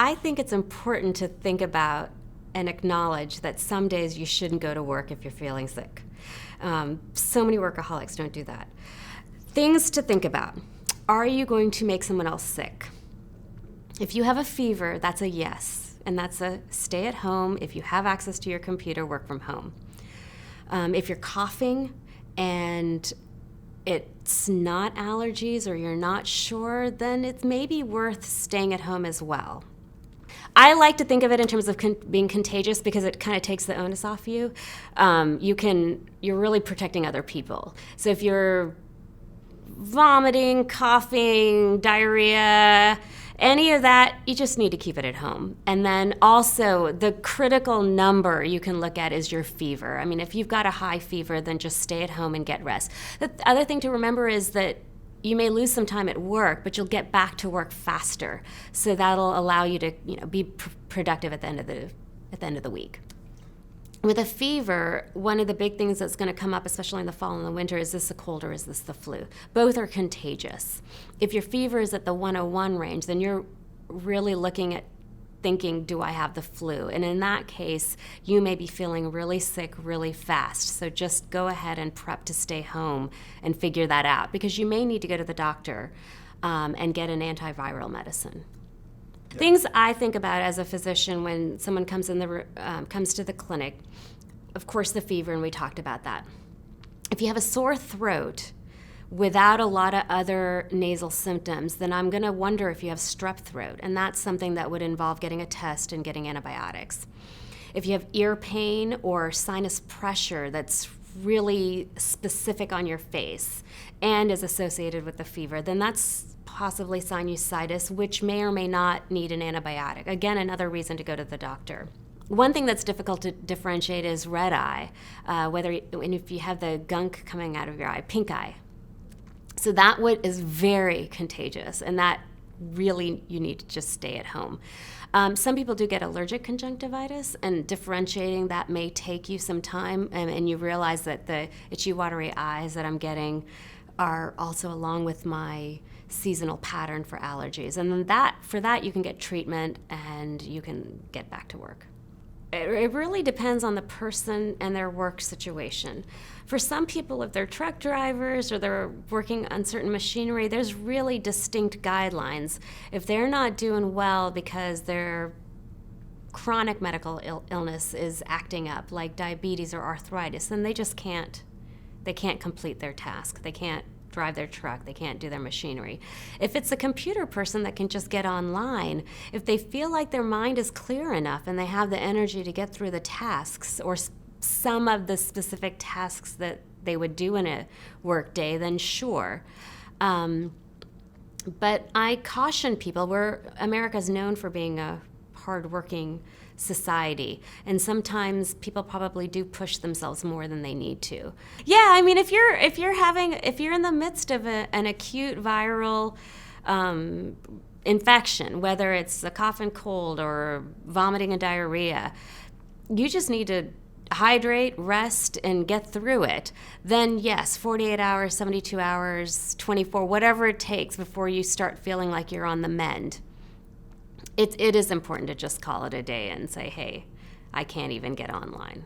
I think it's important to think about and acknowledge that some days you shouldn't go to work if you're feeling sick. So many workaholics don't do that. Things to think about. Are you going to make someone else sick? If you have a fever, that's a yes, and that's a stay at home. If you have access to your computer, work from home. If you're coughing and it's not allergies or you're not sure, then it's maybe worth staying at home as well. I like to think of it in terms of being contagious because it kind of takes the onus off you. You're really protecting other people. So if you're vomiting, coughing, diarrhea, any of that, you just need to keep it at home. And then also the critical number you can look at is your fever. I mean, if you've got a high fever, then just stay at home and get rest. The other thing to remember is that you may lose some time at work, but you'll get back to work faster. So that'll allow you to, be productive at the end of the week. With a fever, one of the big things that's going to come up, especially in the fall and the winter, is this a cold or is this the flu? Both are contagious. If your fever is at the 101 range, then you're really looking at thinking, do I have the flu? And in that case, you may be feeling really sick really fast. So just go ahead and prep to stay home and figure that out, because you may need to go to the doctor and get an antiviral medicine. Yeah. Things I think about as a physician when someone comes to the clinic, of course the fever, and we talked about that. If you have a sore throat without a lot of other nasal symptoms, then I'm going to wonder if you have strep throat, and that's something that would involve getting a test and getting antibiotics. If you have ear pain or sinus pressure that's really specific on your face and is associated with the fever, then that's possibly sinusitis, which may or may not need an antibiotic. Again, another reason to go to the doctor. One thing that's difficult to differentiate is red eye, and if you have the gunk coming out of your eye, pink eye. So that is very contagious, and that really you need to just stay at home. Some people do get allergic conjunctivitis, and differentiating that may take you some time, and you realize that the itchy, watery eyes that I'm getting are also along with my seasonal pattern for allergies. And then for that you can get treatment and you can get back to work. It really depends on the person and their work situation. For some people, if they're truck drivers or they're working on certain machinery, there's really distinct guidelines. If they're not doing well because their chronic medical illness is acting up, like diabetes or arthritis, then they just can't complete their task. They can't drive their truck, they can't do their machinery. If it's a computer person that can just get online, if they feel like their mind is clear enough and they have the energy to get through the tasks or some of the specific tasks that they would do in a work day, then sure. But I caution people, America's known for being a hardworking society, and sometimes people probably do push themselves more than they need to. Yeah, I mean, if you're in the midst of an acute viral infection, whether it's a cough and cold or vomiting and diarrhea, you just need to hydrate, rest, and get through it. Then yes, 48 hours, 72 hours, 24, whatever it takes before you start feeling like you're on the mend. It is important to just call it a day and say, hey, I can't even get online.